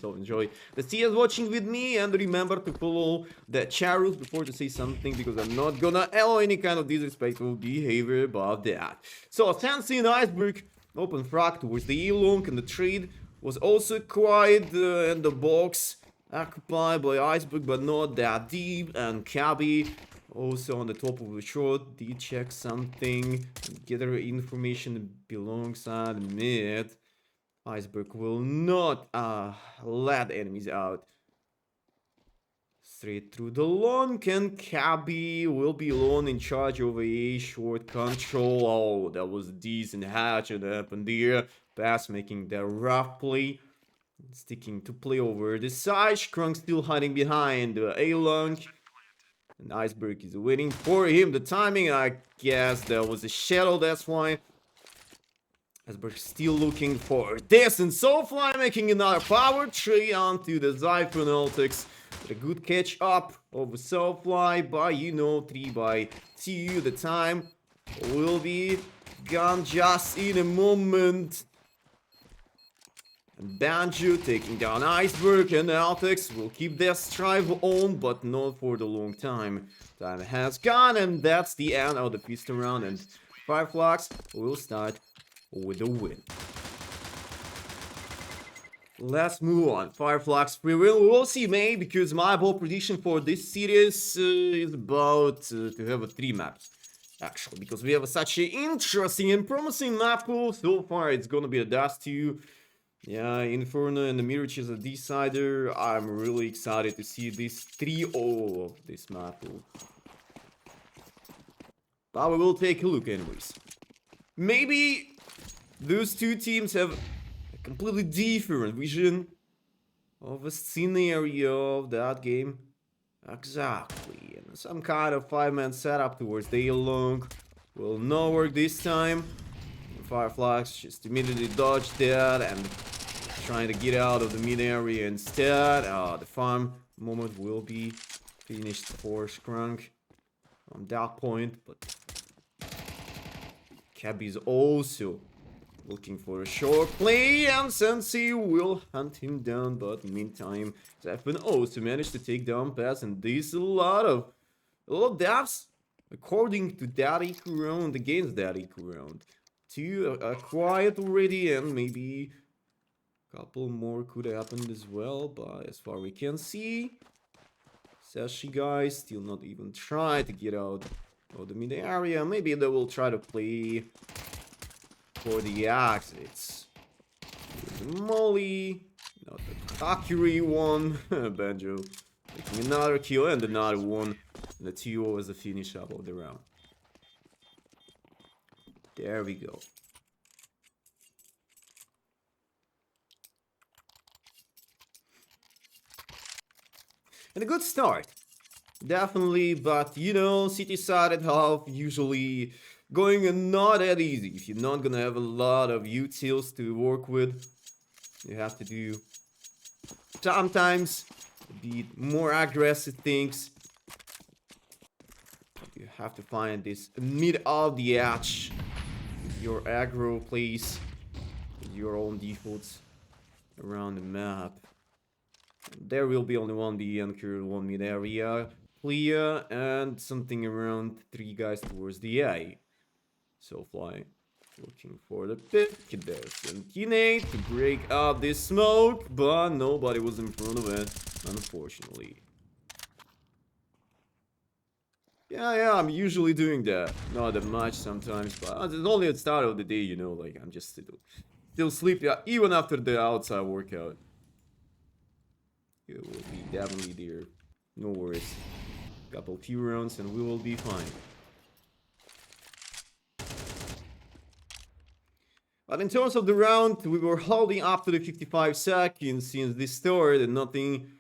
So enjoy the CS watching with me, and remember to follow the chat rules before to say something, because I'm not gonna allow any kind of disrespectful behavior about that. So Sashi and Iceberg open frag towards the E-Long, and the trade was also quiet, and the box occupied by Iceberg, but not that deep, and Cabby also on the top of the short did check something, gather information that belongs at mid. Iceberg will not let enemies out. Straight through the long, and Cabby will be alone in charge of a short control. Oh, that was a decent hatch and happened there. Pass making the rough play. Sticking to play over the side. Skrunk still hiding behind the A-Long. And Iceberg is waiting for him. The timing, I guess that was a shadow, that's why. Iceberg still looking for this, and Soulfly making another power tree onto the Zyphon Ultix. A good catch up of Soulfly by, 3/2. The time will be gone just in a moment. And Banjo taking down Iceberg, and Ultix will keep their strive on, but not for the long time. Time has gone, and that's the end of the pistol round, and Flux will start with a win. Let's move on. Flux free win. We'll see, May, because my bold prediction for this series is about to have 3 maps. Actually, because we have such an interesting and promising map pool. So far, it's gonna be a Dust 2. Yeah, Inferno and the Mirage is a decider. I'm really excited to see these 3 all of this map pool. But we will take a look anyways. Maybe those 2 teams have a completely different vision of a scenario of that game. Exactly. And some kind of 5-man setup towards the long will not work this time. Fireflux just immediately dodged that and trying to get out of the mid area instead. The farm moment will be finished for Skrunk on that point, but Cabby is also looking for a short play, and Sensei will hunt him down, but meantime, Zyphon also managed to take down Pass, and there's a lot of deaths according to that eco round, against that eco round. 2 quiet already, and maybe a couple more could happen as well, but as far we can see, Sashi guys still not even try to get out of the mid area. Maybe they will try to play for the exits. Here's Molly, not the Kakuri one. Banjo taking another kill and another one. And the 2-0 as the finish up of the round. There we go. And a good start. Definitely, but city side at half usually going not that easy. If you're not gonna have a lot of utils to work with, you have to do sometimes be more aggressive things. You have to find this mid of the edge with your aggro plays, with your own defaults around the map. There will be only one B anchor, one mid area clear, and something around 3 guys towards the A. Soulfly looking for the pick. There's Sentinate to break up this smoke, but nobody was in front of it, unfortunately. Yeah, I'm usually doing that. Not that much sometimes, but it's only at the start of the day, like I'm just still sleepy, even after the outside workout. It will be definitely there. No worries. Couple few rounds and we will be fine. But in terms of the round, we were holding up to the 55 seconds since this started, and nothing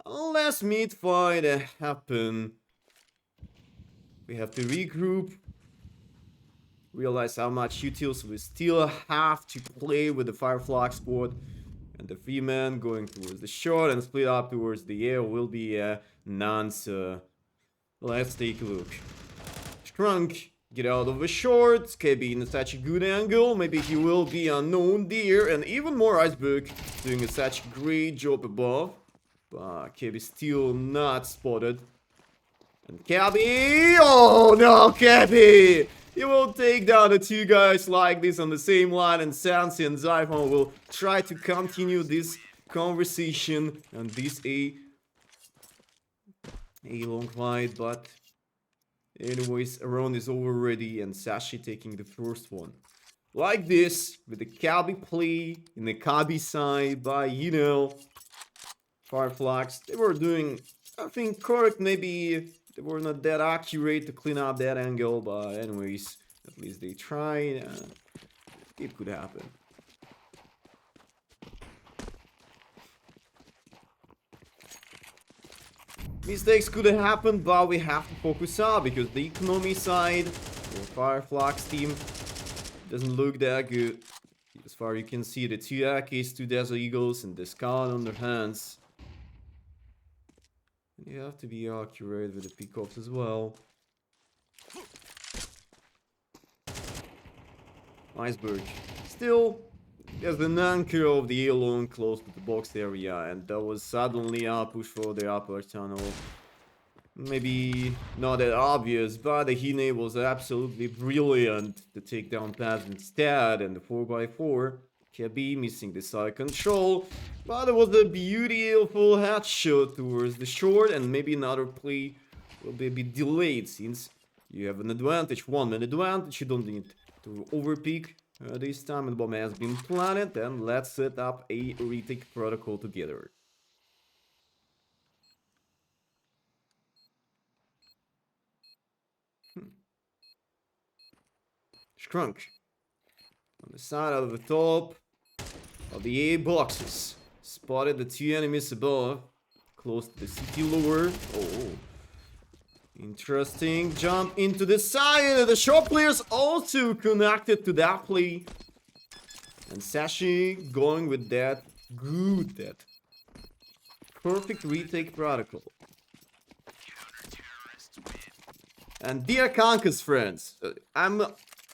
unless mid fight happened. We have to regroup, realize how much utils we still have to play with the Firefly squad. And the 3-man going towards the short and split up towards the air will be none. So let's take a look. Skrunk get out of the short. KB in such a good angle. Maybe he will be unknown there. And even more Iceberg doing such a great job above. But KB still not spotted. And KB, oh no, KB! He will take down the two guys like this on the same line, and Sansi and Zyphon will try to continue this conversation and this a long fight, but anyways, a round is over already, and Sashi taking the first one. Like this, with the KB play in the KB side by, you know, Flux. They were doing, I think, correct. Maybe they were not that accurate to clean up that angle, but anyways, at least they tried, and it could happen. Mistakes could happen, but we have to focus up because the economy side, the Flux team, doesn't look that good. As far as you can see, the 2 Akis, 2 Desert Eagles, and the Scout on their hands. You have to be accurate with the pickoffs as well. Iceberg. Still, there's an anchor of the A-Long close to the box area, and that was suddenly a push for the upper tunnel. Maybe not that obvious, but the Hine was absolutely brilliant to take down pass instead, and the 4x4 KB missing the side control, but it was a beautiful headshot towards the short, and maybe another play will be a bit delayed since you have an advantage, 1 minute advantage. You don't need to overpeak this time, and the bomb has been planted, and let's set up a retake protocol together. Shrunk on the side of the top of the A boxes. Spotted the 2 enemies above, close to the city lower. Oh, interesting jump into the side. The short players also connected to that play, and Sashi going with that perfect retake protocol. And dear Kankas friends, I'm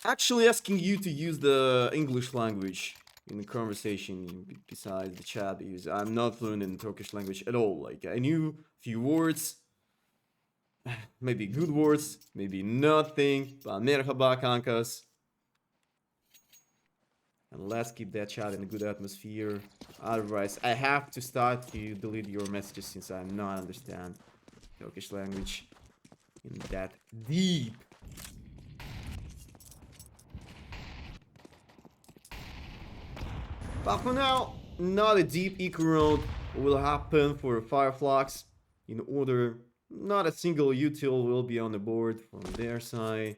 actually asking you to use the English language in the conversation besides the chat, because I'm not fluent in Turkish language at all. Like, I knew a few words, maybe good words, maybe nothing, but merhaba Kankas. And let's keep that chat in a good atmosphere. Otherwise, I have to start to delete your messages since I not understand Turkish language in that deep. But for now, not a deep eco round will happen for Fireflux. In order, not a single util will be on the board from their side.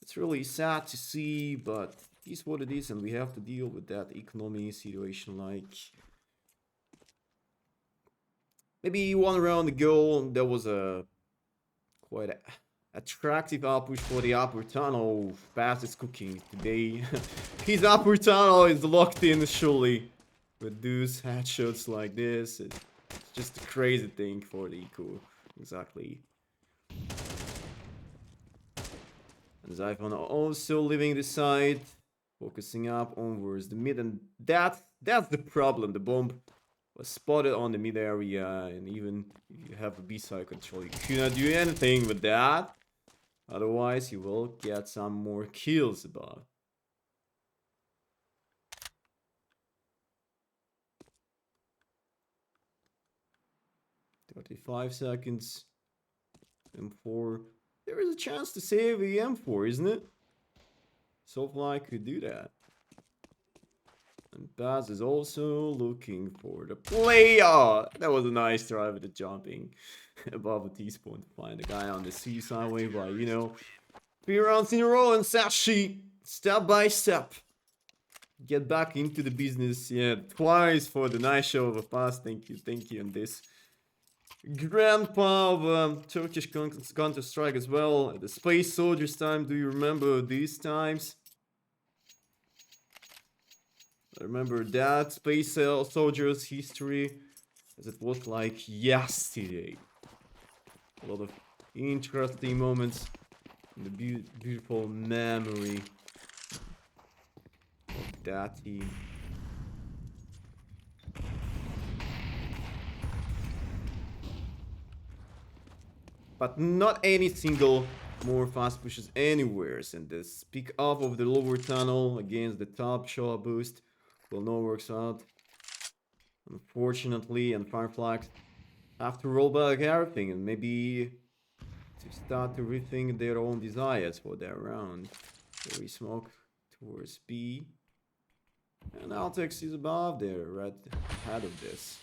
It's really sad to see, but it is what it is, and we have to deal with that economy situation. Like, maybe 1 round ago, there was a quite attractive outpush for the upper tunnel. Bass is cooking today. His upper tunnel is locked in surely. With those headshots like this, it's just a crazy thing for the eco. Exactly. And Zyphon also leaving the side, focusing up onwards the mid, and that's the problem. The bomb was spotted on the mid area, and even if you have a B-side control, you cannot do anything with that. Otherwise, you will get some more kills above. "35 seconds. M4. There is a chance to save the M4, isn't it? Soulfly could do that. And Baz is also looking for the play. Oh, that was a nice try with the jumping above a T-spawn to find the guy on the seaside way by, you know, 3 rounds in a row, and Sashi, step by step, get back into the business. Yeah, twice for the nice show of a pass. Thank you, and this grandpa of Turkish Counter-Strike as well. The Space Soldiers time, do you remember these times? I remember that Space Soldiers history as it was like yesterday. A lot of interesting moments. The beautiful memory of that team. But not any single more fast pushes anywhere. And this pick up of the lower tunnel against the top show boost will not work out. Unfortunately, and Fireflies have to roll back everything and maybe to start to rethink their own desires for that round. So we smoke towards B. And Altex is above there, right ahead of this.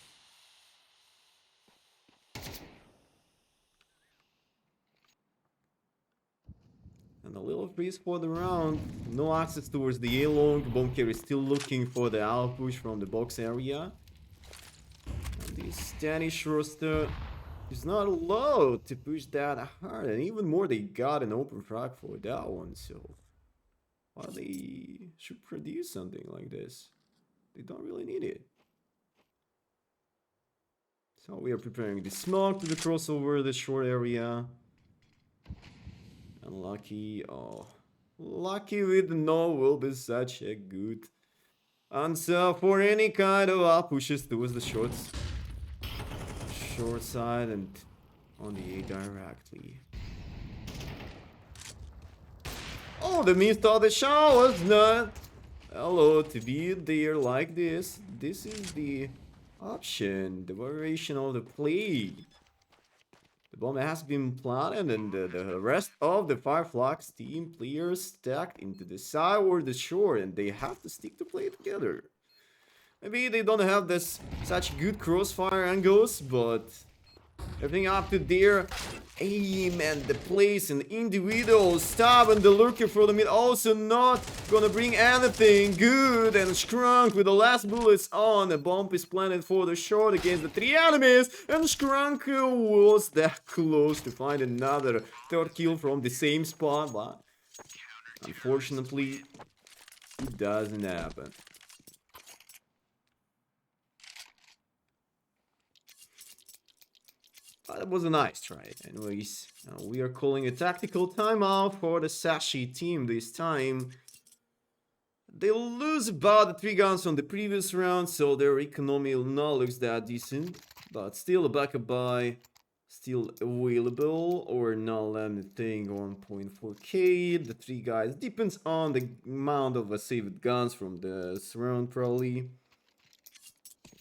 And a little freeze for the round. No access towards the A-long. Bomb carrier is still looking for the out push from the box area. And this Danish roster is not allowed to push that hard. And even more, they got an open frag for that one. So why they should produce something like this? They don't really need it. So we are preparing the smoke to the crossover, the short area. Unlucky. Oh, lucky with no will be such a good answer for any kind of up pushes towards the short side and on the A directly. Oh, the missed thought the shot was not allowed to be there like this. This is the option, the variation of the play. The bomb has been planted and the rest of the Fireflies team players stacked into the side or the shore and they have to stick to play together. Maybe they don't have this such good crossfire angles, but everything up to their aim and the place and individual stab and the lurker for the mid also not gonna bring anything good. And Skrunk with the last bullets on. A bomb is planted for the short against the 3 enemies, and Skrunk was that close to find another third kill from the same spot, but unfortunately it doesn't happen. That was a nice try. Anyways, we are calling a tactical timeout for the Sashi team this time. They lose about the 3 guns from the previous round, so their economy not looks that decent. But still a backup buy, still available, or not limiting 1.4k. The 3 guys depends on the amount of saved guns from the round probably.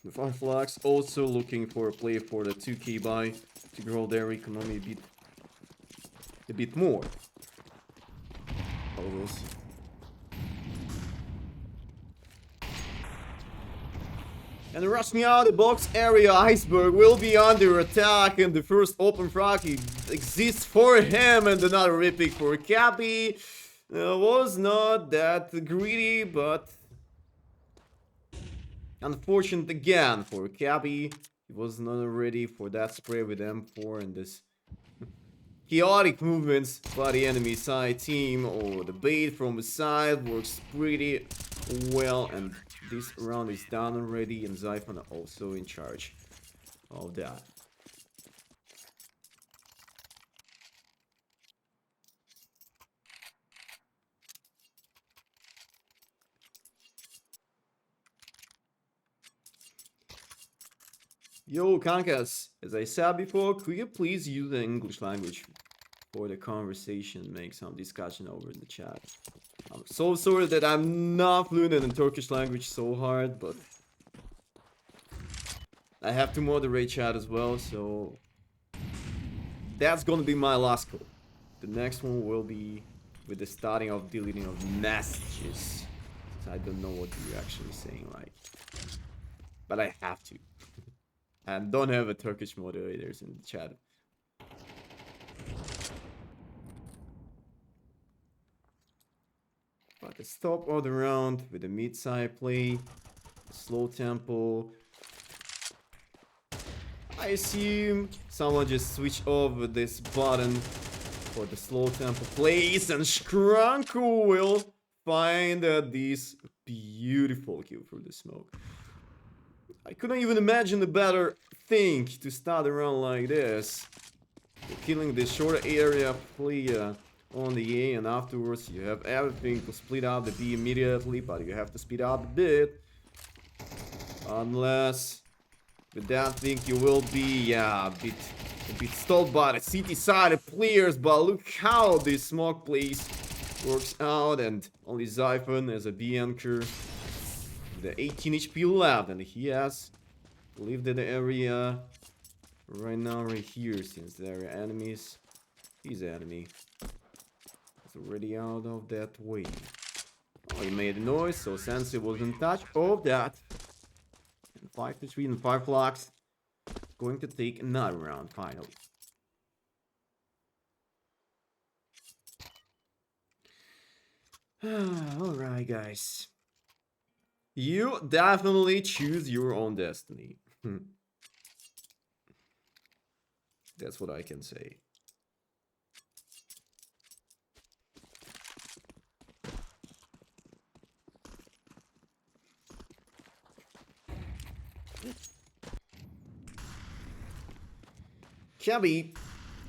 The Flux also looking for a play for the 2k buy to grow their economy a bit more. And rushing out the box area, Iceberg will be under attack, and the first open frag exists for him, and another repick for Cappy. Was not that greedy, but unfortunate again for Cappy. He was not ready for that spray with M4 and this chaotic movements by the enemy side team. Oh, the bait from the side works pretty well, and this round is done already, and Zyphon also in charge of that. Yo, Kankas, as I said before, could you please use the English language for the conversation, make some discussion over in the chat. I'm so sorry that I'm not fluent in the Turkish language so hard, but I have to moderate chat as well, so that's gonna be my last call. The next one will be with the starting of deleting of messages. I don't know what you're actually saying, like, but I have to. And don't have a Turkish moderators in the chat. But the stop of the round with the mid-side play, slow tempo. I assume someone just switched over this button for the slow tempo plays, and Skrunk will find this beautiful kill through the smoke. I couldn't even imagine a better thing to start a round like this. Killing the short area player on the A, and afterwards you have everything to split out the B immediately, but you have to speed up a bit. Unless with that thing you will be, yeah, a bit stalled by the city side players, but look how this smoke place works out, and only Zyphon as a B anchor. The 18 HP left, and he has lived in the area right now, right here, since there are enemies. He's an enemy. He's already out of that way. Oh, he made a noise, so Sensei was in touch of that. And 5 to 3 and 5 Flux. Going to take another round, finally. Alright, guys. You definitely choose your own destiny. That's what I can say. Cabby,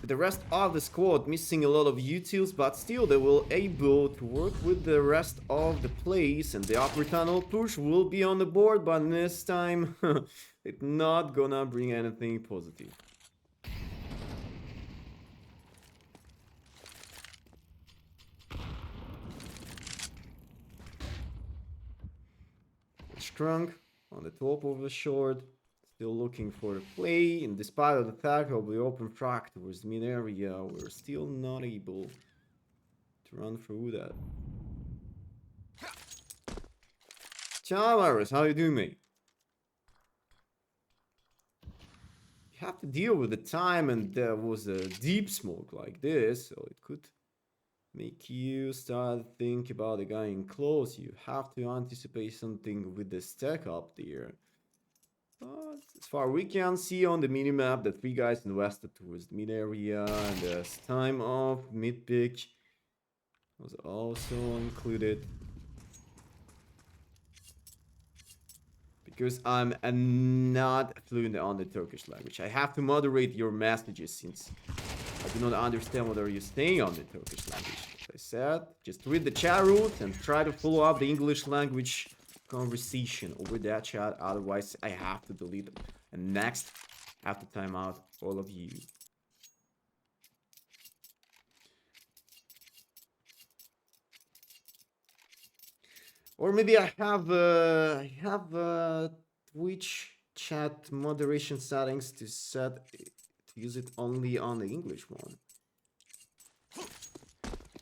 the rest of the squad missing a lot of utils, but still they will able to work with the rest of the place, and the upper tunnel push will be on the board, but this time it's not gonna bring anything positive. Strong on the top of the short. Still looking for a play, and despite of the attack of the open track towards the mid area, we're still not able to run through that. Chalmers, how you doing, mate? You have to deal with the time, and there was a deep smoke like this, so it could make you start think about the guy in close. You have to anticipate something with the stack up there. As far we can see on the minimap, the 3 guys invested towards the mid area, and the time of mid pick was also included. Because I'm not fluent on the Turkish language, I have to moderate your messages since I do not understand what are you saying on the Turkish language. As I said, just read the chat route and try to follow up the English language conversation over that chat, otherwise I have to delete it. And next, I have to time out all of you. Or maybe I have Twitch chat moderation settings to use it only on the English one.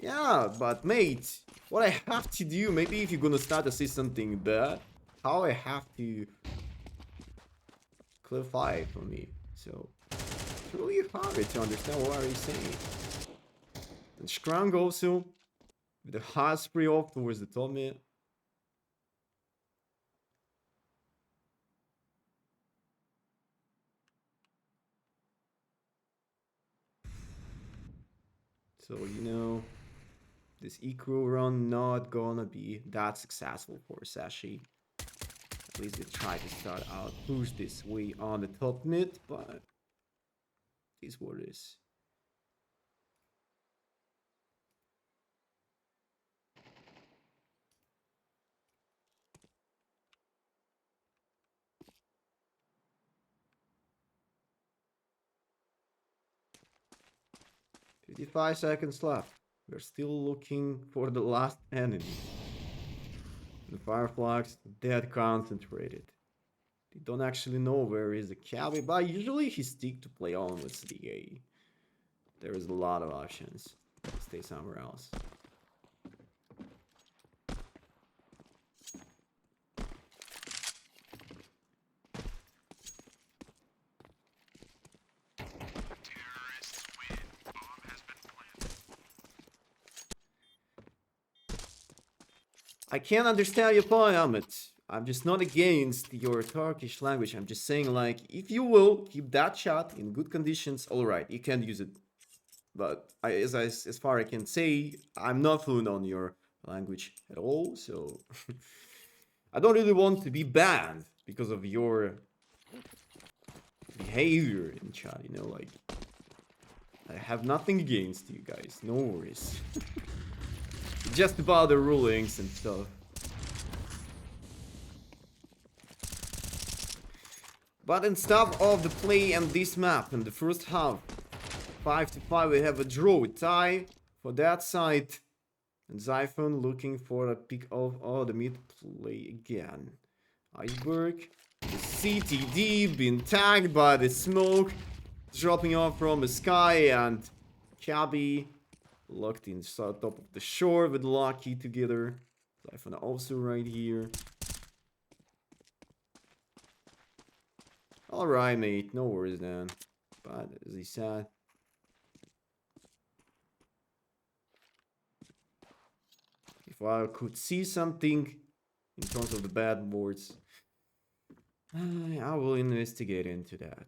Yeah, but mate, what I have to do, maybe if you're gonna start to say something bad, how I have to clarify it for me. So it's really hard to understand what are you saying. And Scrang also with the hard spray off towards the top mid. So you know, this equal run not gonna be that successful for Sashi. At least they try to start out push this way on the top mid, but it is what it is. "55 seconds left. We're still looking for the last enemy. The Fireflies dead concentrated. They don't actually know where is the cabby, but usually he stick to play on with CDA. There is a lot of options. Stay somewhere else. I can't understand your point, Ahmed. I'm just not against your Turkish language. I'm just saying, like, if you will keep that shot in good conditions, all right, you can use it. But as far I can say, I'm not fluent on your language at all, so I don't really want to be banned because of your behavior in chat. You know, like I have nothing against you guys, no worries. Just about the rulings and stuff. But instead of the play and this map in the first half, 5-5, we have a draw, a tie for that side. And Zyphon looking for a pick of the mid play again. Iceberg, the CTD being tagged by the smoke, dropping off from the sky, and Cabby locked in top of the shore with Lucky together. Zyphon also right here. Alright, mate, no worries then. But as he said, if I could see something in terms of the bad boards, I will investigate into that.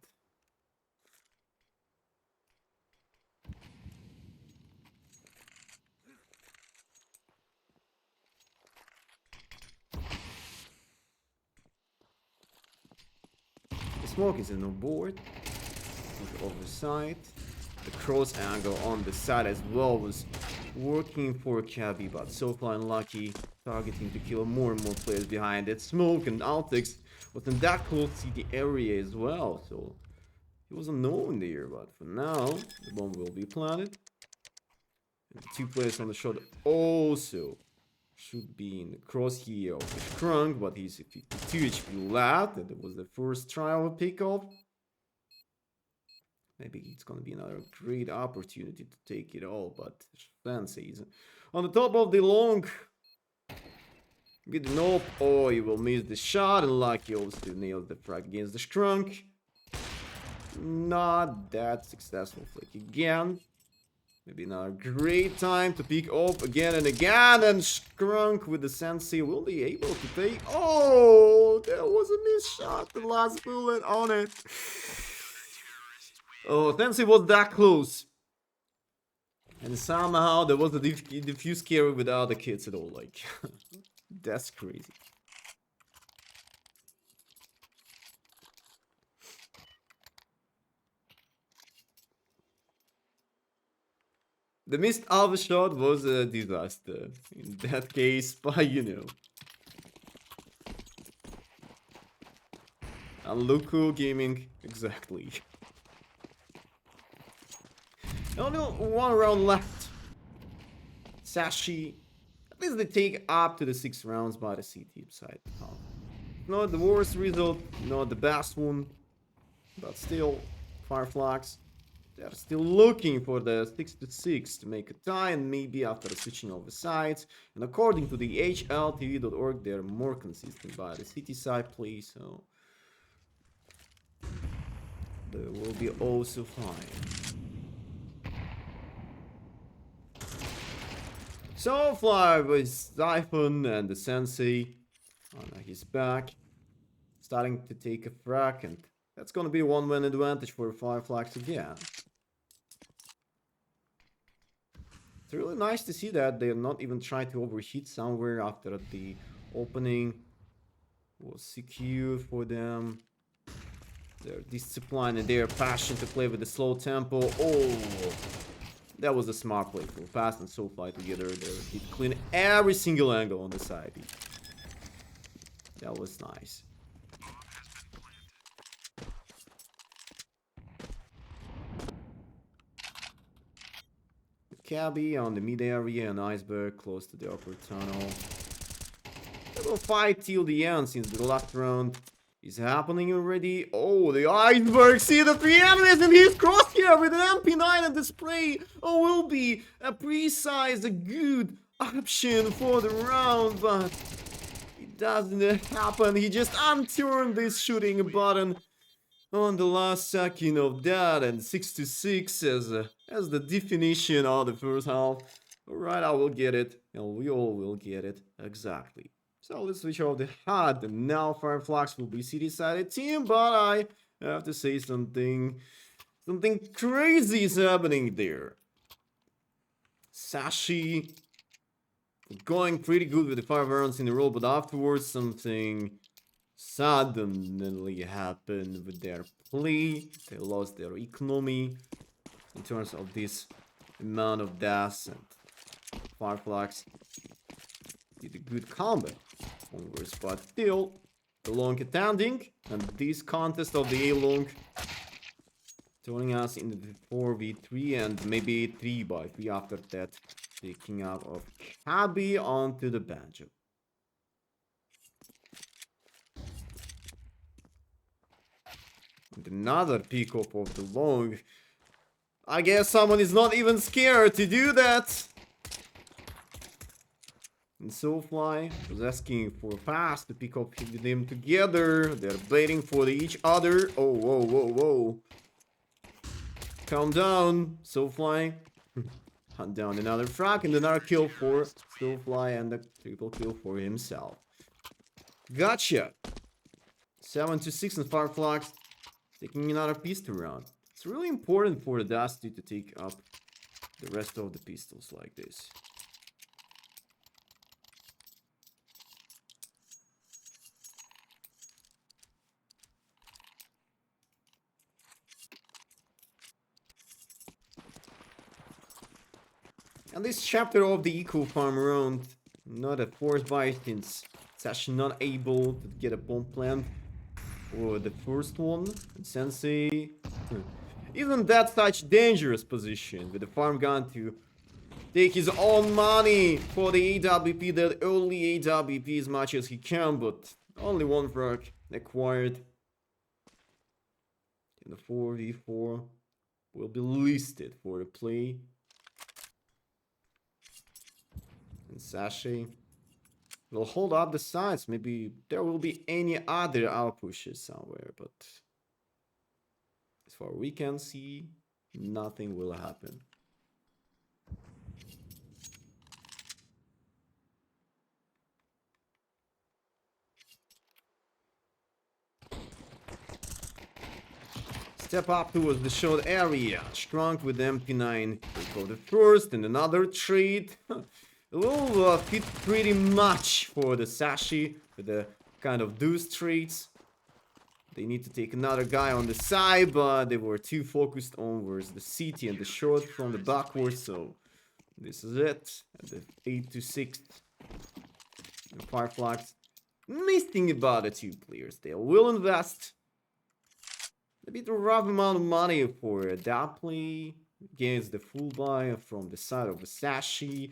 The smoke is in the board. Over side. The cross angle on the side as well was working for Cabby, but so far unlucky, targeting to kill more and more players behind it. Smoke and Altix was in that close city area as well, so he wasn't known there, but for now, the bomb will be planted. And the 2 players on the shot also should be in the crosshair of the Shrunk, but he's 52 HP left, and it was the first try of a pickup. Maybe it's gonna be another great opportunity to take it all, but Fancy is on the top of the long. Good enough. Oh, he will miss the shot, and Lucky also nails the frag against the Shrunk. Not that successful flick again. Maybe another great time to pick up again and again, and Shrunk with the Sensei will be able to take. Oh, there was a missed shot, the last bullet on it. Oh, Sensei was that close. And somehow there was a diffuse carry without the kids at all, like. That's crazy. The missed alpha shot was a disaster in that case, but you know. And Luku Gaming, exactly. Only 1 round left. Sashi, at least they take up to the 6 rounds by the CT side. Not the worst result, not the best one, but still, Fireflux, they're still looking for the 6-6 to make a tie, and maybe after the switching of the sides. And according to the HLTV.org, they're more consistent by the CT side play, so they will be also fine. So far with Zyphon and the Sensei on his back, starting to take a frag, and that's gonna be a 1-win advantage for Fireflux again. It's really nice to see that they're not even trying to overheat somewhere after the opening was secure for them. Their discipline and their passion to play with the slow tempo. Oh, that was a smart play for Fast and Soulfly together. They did clean every single angle on the side. That was nice. Cabby on the mid area and Iceberg close to the upper tunnel. They will fight till the end since the last round is happening already. Oh, the Iceberg, see the 3 enemies in his crosshair with an MP9 and the spray. Oh, will be a precise, a good option for the round, but it doesn't happen. He just unturned this shooting button on the last second of that, and 6-6 as the definition of the first half. Alright, I will get it, and we all will get it, exactly. So let's switch off the HUD, and now Fireflux will be city-sided team, but I have to say something crazy is happening there. Sashi going pretty good with the 5 rounds in a row, but afterwards something suddenly happened with their play. They lost their economy. in terms of this amount of deaths, and Flux did a good combat onwards, but still the long attending, and this contest of the A-long turning us into the 4v3 and maybe 3x3 after that, picking up of Cabby onto the Banjo. And another pick-up of the long. I guess someone is not even scared to do that. And Soulfly was asking for fast to pick up them together. They're waiting for each other. Oh, whoa, whoa, whoa. Calm down, Soulfly. Hunt down another frag and another kill for Soulfly and a triple kill for himself. Gotcha. 7-6 and Flux taking another pistol round. It's really important for the Dusty to take up the rest of the pistols like this. And this chapter of the Eco Farm round, not a force buy since Sashi not able to get a bomb plant for the first one. And Sensei isn't that such dangerous position with the farm gun to take his own money for the AWP, that early AWP as much as he can, but only one frag acquired. And the 4v4 will be listed for the play. And Sashi will hold up the sides. Maybe there will be any other outpushes somewhere, but as far as we can see, nothing will happen. Step up towards the short area. Strong with MP9. Go the first and another trade. It will fit pretty much for the Sashi with the kind of those trades. They need to take another guy on the side, but they were too focused on where's the city and the short from the backwards, so this is it. At the 8-6. And Flux missing about the 2 players. They will invest a bit rough amount of money for that play against the full buy from the side of the Sashi.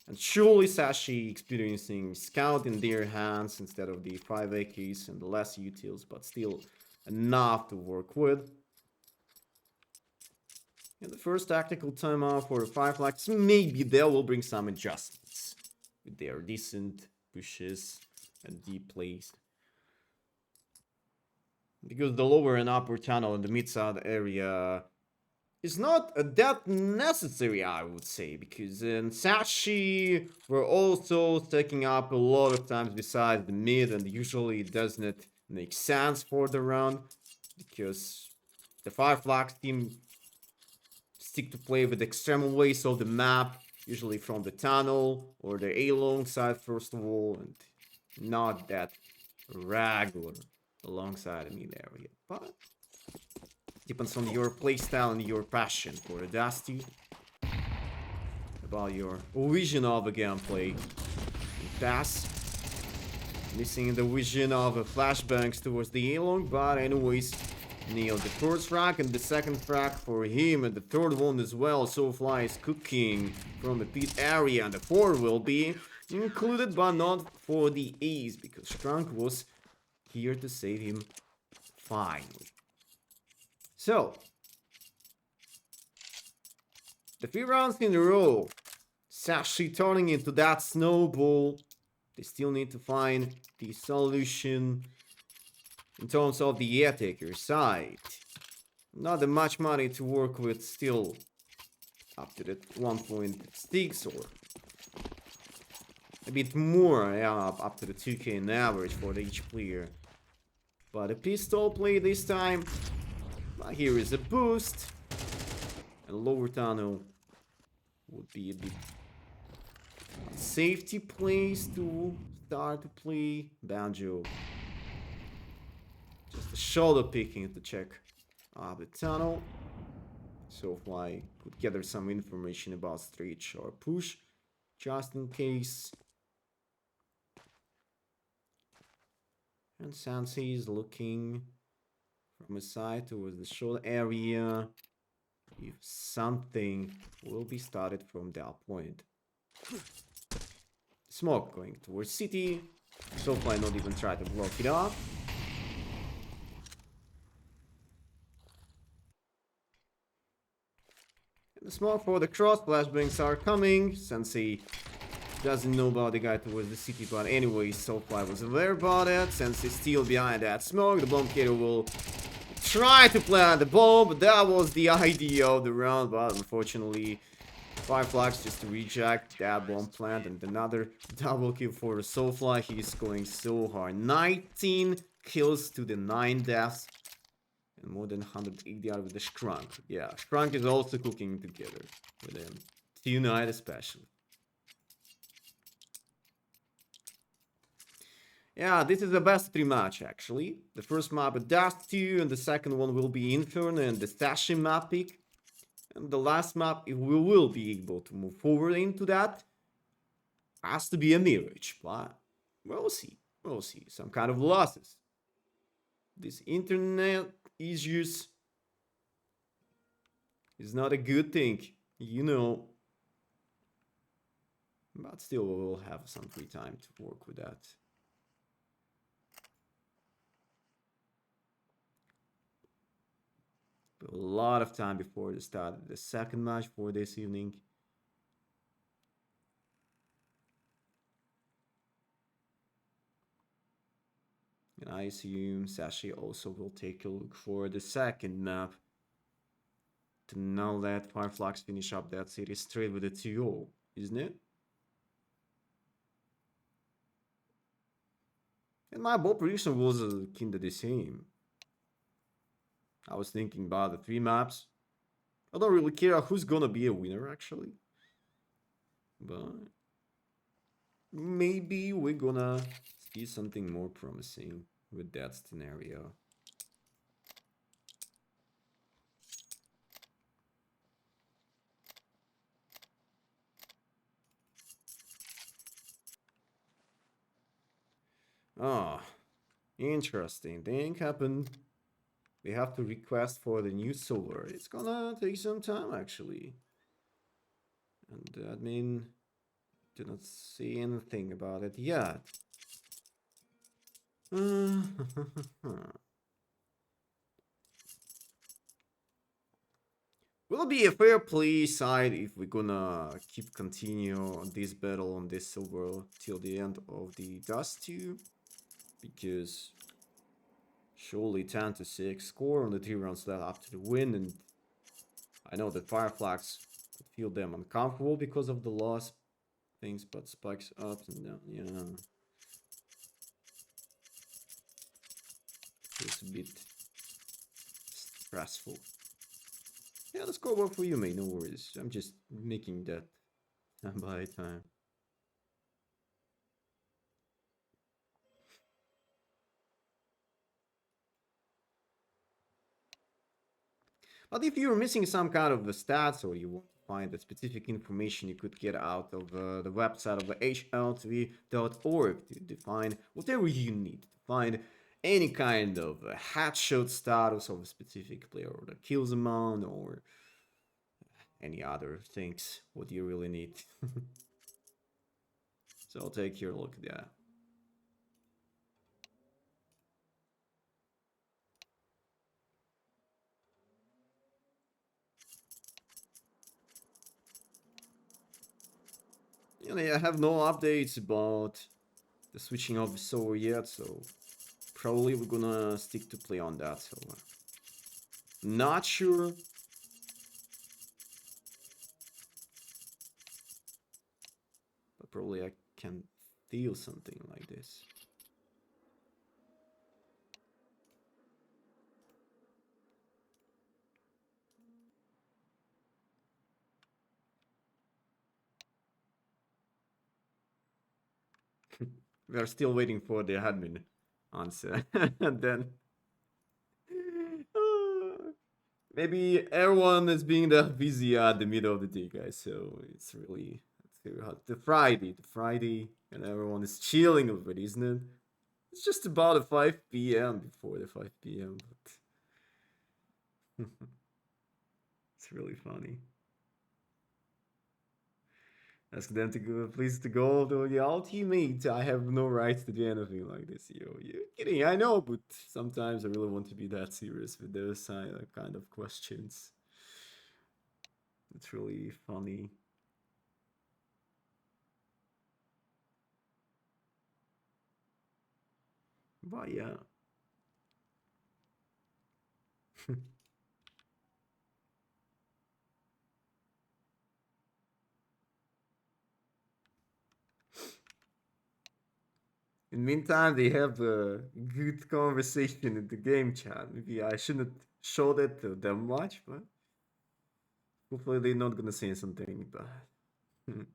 And surely Sashi experiencing scout in their hands instead of the 5 AKs and the less utils, but still enough to work with. And the first tactical timeout for Flux, maybe they will bring some adjustments with their decent pushes and deep plays. Because the lower and upper tunnel in the mid-side area is not that necessary, I would say, because Sashi were also taking up a lot of times besides the mid, and usually it does not make sense for the round, because the Flux team stick to play with extreme ways of the map, usually from the tunnel or the A-long side first of all, and not that regular alongside the mid area, but depends on your playstyle and your passion for the Dusty, about your vision of the gameplay. Pass, missing the vision of flashbangs towards the A-long, but anyways, nailed the first frag and the second frag for him, and the third one as well. Soulfly is cooking from the pit area, and the fourth will be included, but not for the ace, because Strunk was here to save him finally. So, the 3 rounds in a row, Sashi turning into that snowball. They still need to find the solution in terms of the attacker side. Not that much money to work with, still up to the 1.6 or a bit more, yeah, up to the 2k in average for each player. But a pistol play this time. Here is a boost, and lower tunnel would be a bit safety place to start to play. Banjo just a shoulder picking to check the tunnel. So Fly could gather some information about stretch or push, just in case. And Sensei is looking from his side towards the shoulder area. If something will be started from that point. Smoke going towards city. So Fly not even try to block it off. And the smoke for the cross flashbangs are coming. Sensei doesn't know about the guy towards the city, but anyway, Soulfly was aware about it. Sensei still behind that smoke. The bomb carrier will try to plant the bomb, but that was the idea of the round. But unfortunately, 5 Flux just to reject that bomb plant, and another double kill for the Soulfly. He's going so hard. 19 kills to the 9 deaths. And more than 180 out with the Shrunk. Yeah, Shrunk is also cooking together with him. Tonight especially. Yeah, this is the best 3 match actually. The first map is Dust 2, and the second one will be Inferno and the Sashi map pick. And the last map, if we will be able to move forward into that, has to be a Mirage. But we'll see. We'll see. Some kind of losses. This internet issues is not a good thing, you know. But still, we will have some free time to work with that. But a lot of time before the start of the second match for this evening. And I assume Sashi also will take a look for the second map to now let Fireflux finish up that series straight with a 2-0, isn't it? And my ball prediction was kinda the same. I was thinking about the 3 maps. I don't really care who's gonna be a winner actually. But maybe we're gonna see something more promising with that scenario. Ah, interesting thing happened. We have to request for the new server. It's gonna take some time actually. And the admin did not say anything about it yet. Will it be a fair play side if we're gonna keep continue this battle on this silver till the end of the Dust 2? Because surely 10 to 6 score on the 3 rounds left after the win, and I know that Fireflux could feel them uncomfortable because of the loss things, but spikes up and down, yeah. It's a bit stressful. Yeah, the score work for you, mate, no worries. I'm just making that time by time. But if you're missing some kind of the stats, or you want to find the specific information you could get out of the website of the hl3.org to define whatever you need to find any kind of headshot status of a specific player, or the kills amount, or any other things, what you really need. So I'll take your look at that. You know, I have no updates about the switching of the server yet, so probably we're gonna stick to play on that server. Not sure. But probably I can feel something like this. We are still waiting for the admin answer. And then Maybe everyone is being that busy at the middle of the day, guys. So it's really the Friday, and everyone is chilling already, isn't it? It's just about a 5 p.m. before the 5 p.m. But it's really funny. Ask them to go, please to go to the ultimate. I have no rights to do anything like this, yo. You're kidding, I know, but sometimes I really want to be that serious with those kind of questions. It's really funny. But yeah. In the meantime, they have a good conversation in the game chat. Maybe I shouldn't show that to them much, but hopefully they're not gonna say something bad.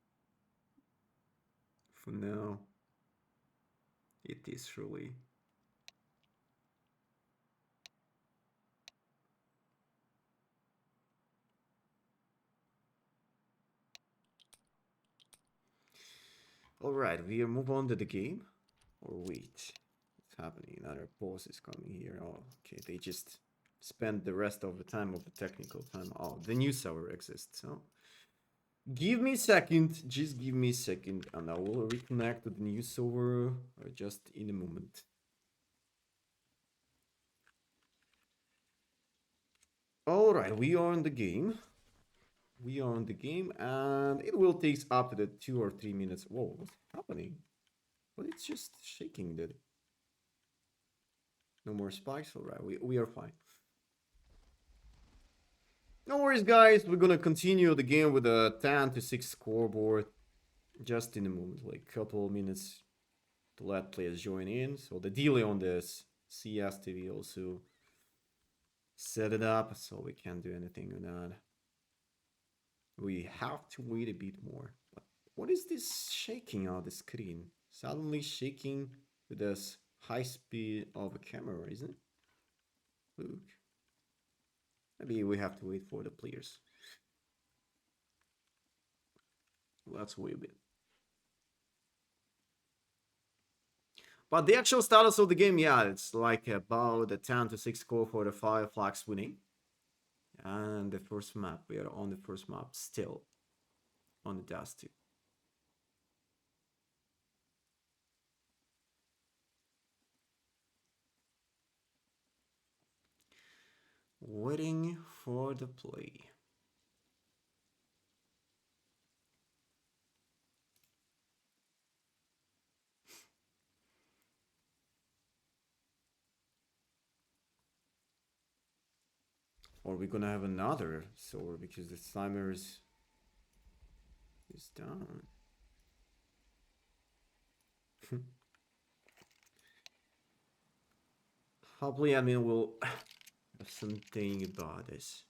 For now, it is really. Alright, we move on to the game. Or wait, what's happening? Another pause is coming here. Oh, okay, they just spend the rest of the time of the technical time. Oh, the new server exists, so give me a second, just give me a second, and I will reconnect to the new server just in a moment. Alright, we are in the game. We are in the game, and it will take up to the 2 or 3 minutes. Whoa, what's happening? But it's just shaking, dude. No more spikes? Alright, we are fine. No worries, guys. We're gonna continue the game with a 10-6 scoreboard just in a moment, like a couple minutes to let players join in. So the delay on this CS TV also set it up so we can't do anything with that. We have to wait a bit more. But what is this shaking on the screen? Suddenly shaking with this high speed of a camera, isn't it? Look. Maybe we have to wait for the players. Let's wait a bit. But the actual status of the game, yeah, it's like about a 10-6 score for the Flux winning. And the first map, we are on the first map still. On the Dusty. Waiting for the play. Or we're gonna have another sword because the timer is down. Hopefully, I mean, we'll have something about this.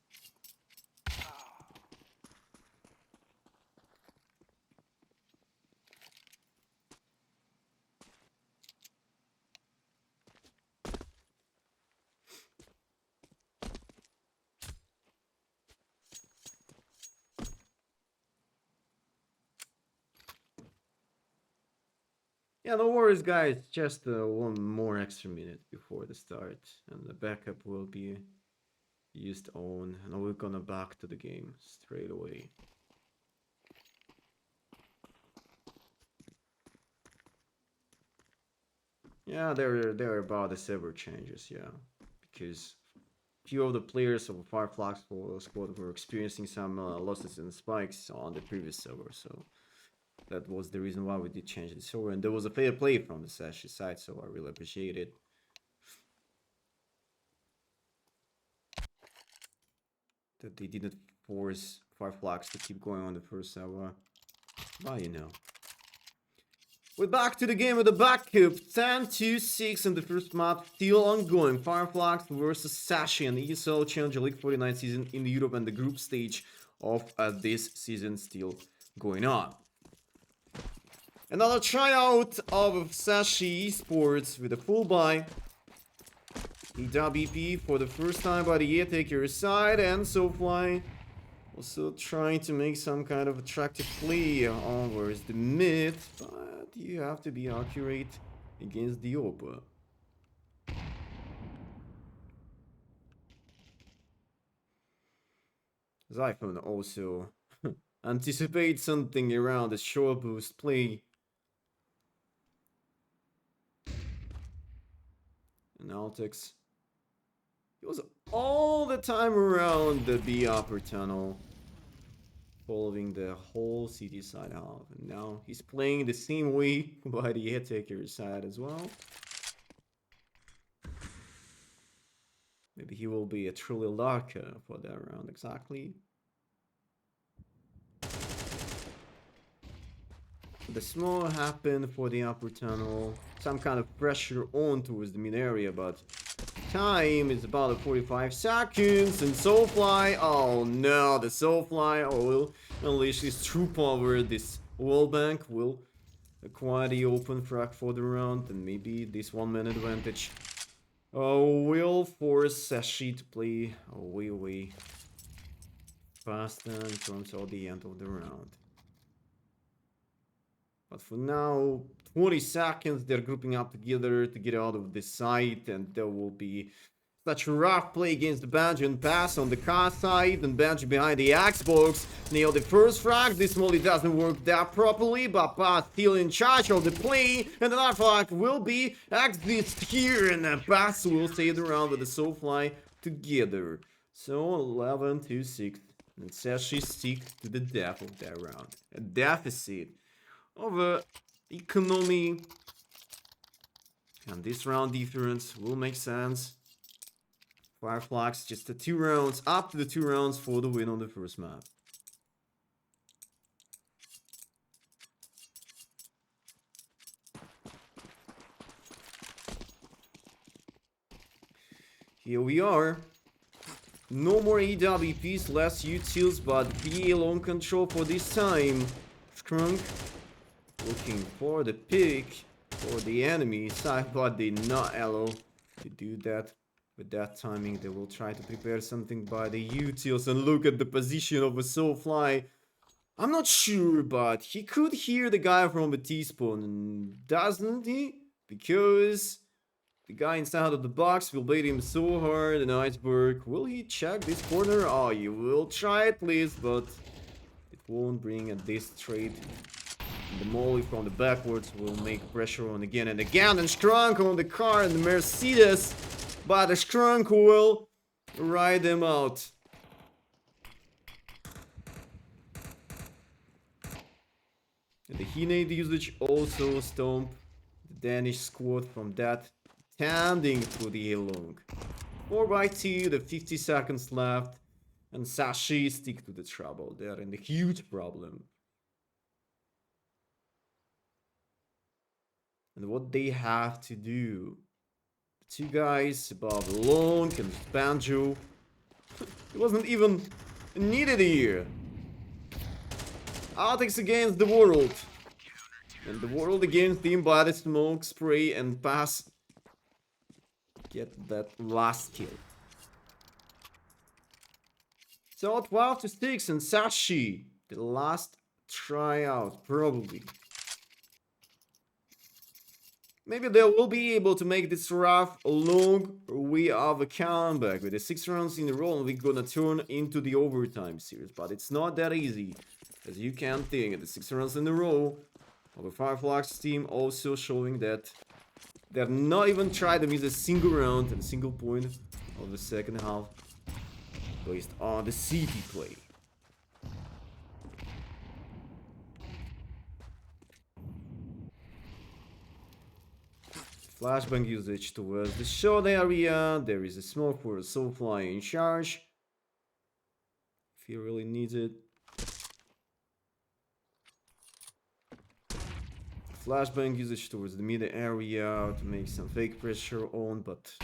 Yeah, no worries, guys. Just one more extra minute before the start, and the backup will be used on, and we're gonna back to the game straight away. Yeah, they're about the server changes, yeah, because few of the players of Fireflux squad were experiencing some losses and spikes on the previous server, so that was the reason why we did change the server, and there was a fair play from the Sashi side, so I really appreciate it. That they didn't force Fireflux to keep going on the first server. Well, you know. We're back to the game with the backup. 10-6 in the first map, still ongoing. Fireflux versus Sashi and ESL Challenger League 49 season in Europe, and the group stage of this season still going on. Another tryout of Sashi Esports with a full buy. EWP for the first time by the Taker side, and SoFly also trying to make some kind of attractive play over the mid, but you have to be accurate against the Opa. Zyphon also anticipates something around the short boost play. And Altex, he was all the time around the B upper tunnel, following the whole CT side half. And now he's playing the same way by the Headtaker side as well. Maybe he will be a truly lucky for that round, exactly. The smoke happened for the upper tunnel. Some kind of pressure on towards the mid area, but time is about 45 seconds. And SoFly, oh no, the SoFly will unleash his true power. This wall bank will acquire the open frag for the round, and maybe this 1 minute advantage will force Sashi to play way faster in terms of the end of the round. But for now, 20 seconds, they're grouping up together to get out of this site, and there will be such a rough play against the Banjo and pass on the car side, and Banjo behind the Xbox. Nail the first frag. This molly doesn't work that properly, but Pass still in charge of the play, and another frag will be exit here, and Pass will save the round with the SoFly together. So 11-6, and Sashi stick to the death of that round. A deficit of economy, and this round difference will make sense. Flux just the 2 rounds, up to the 2 rounds for the win on the first map. Here we are. No more EWPs, less utils, but BA long control for this time. Skrunk looking for the pick for the enemy side, but they not allow to do that. With that timing, they will try to prepare something by the utils, and look at the position of a SoFly. I'm not sure, but he could hear the guy from the T-spawn, doesn't he? Because the guy inside of the box will bait him so hard. An iceberg. Will he check this corner? Oh, you will try at least, but it won't bring a this trade. The molly from the backwards will make pressure on again and again, and Strunk on the car and the Mercedes, but the Strunk will ride them out. And the Hinade usage also stomp the Danish squad from that, tending to the long. 4x2, the 50 seconds left, and Sashi stick to the trouble. They're in a huge problem. And what they have to do, the 2 guys above Long and Banjo, it wasn't even needed here. Artix against the world, and the world against him by the smoke spray, and Pass get that last kill. So 12-6, and Sashi, the last tryout probably. Maybe they will be able to make this rough long way of a comeback with the 6 rounds in a row, and we're gonna turn into the overtime series. But it's not that easy, as you can think. The 6 rounds in a row of a Flux team also showing that they're not even trying to miss a single round and a single point of the second half based on the CT play. Flashbang usage towards the short area. There is a smoke for a SoFly in charge, if he really needs it. Flashbang usage towards the mid area to make some fake pressure on, but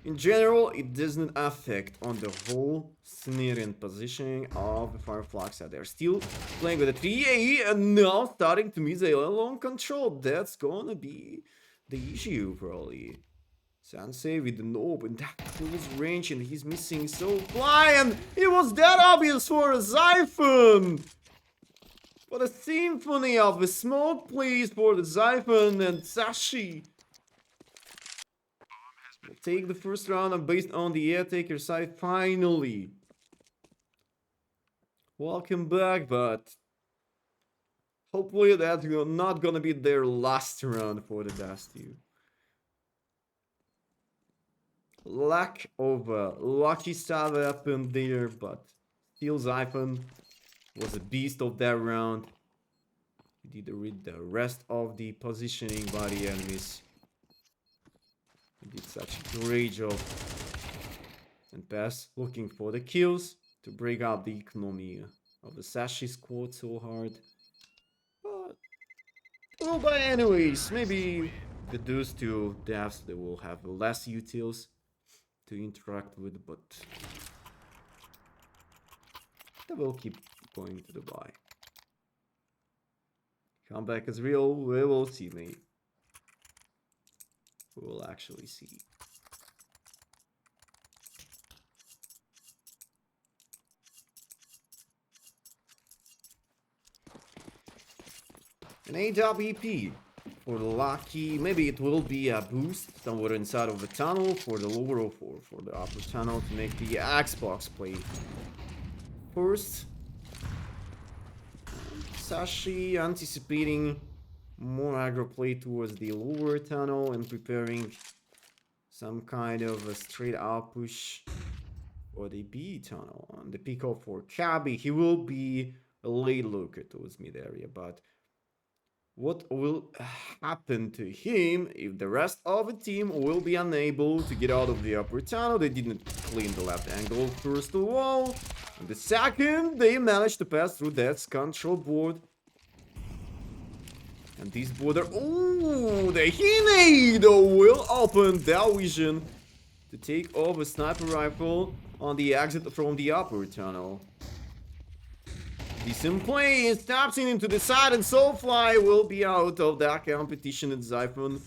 in general it doesn't affect on the whole scenario and positioning of the Flux. They're still playing with a 3A, and now starting to miss a long control. That's gonna be the issue probably. Sensei with an open that close range, and he's missing so fly, and it was that obvious for a Siphon! What a symphony of a smoke, please, for the Siphon and Sashi. We'll take the first round, and based on the air-taker side, finally. Welcome back, but hopefully that's not gonna be their last round for the Dusty. Lack of lucky stuff happened there, but still Siphon was a beast of that round. He did read the rest of the positioning by the enemies. He did such a great job. And Pass looking for the kills to break up the economy of the Sashi squad so hard. But, well, but anyways, maybe with those two devs they will have less utils to interact with, but they will keep going to the buy. Comeback is real, we will see, mate. We will actually see. An AWP for the lucky, maybe it will be a boost somewhere inside of the tunnel for the lower 04 for the upper tunnel to make the Xbox play first. Sashi anticipating more aggro play towards the lower tunnel and preparing some kind of a straight out push for the B tunnel. On the pick up for Cabby, he will be a late looker towards mid area, but what will happen to him if the rest of the team will be unable to get out of the upper tunnel? They didn't clean the left angle first of all. And the second, they managed to pass through that control board. And this border, oh, the Hinado will open that vision to take off a sniper rifle on the exit from the upper tunnel. Decent play, and snaps into the side, and Soulfly will be out of that competition. And Siphon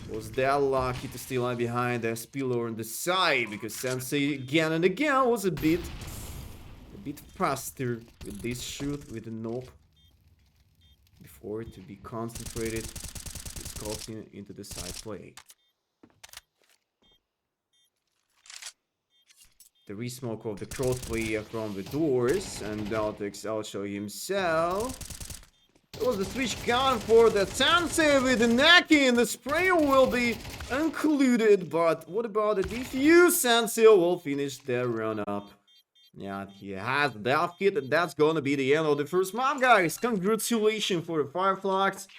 was that lucky to stay line behind that spiller on the side, because Sensei again and again was a bit faster with this shoot with the nope before to be concentrated, discussing into the side play. The resmoke of the crossplay from the doors, and Daltex also himself. It was the switch gun for the Sensei with the Neki, and the sprayer will be included. But what about the defuse? Sensei will finish their run up. Yeah, he has that kit, and that's gonna be the end of the first map, guys. Congratulations for the Fireflies.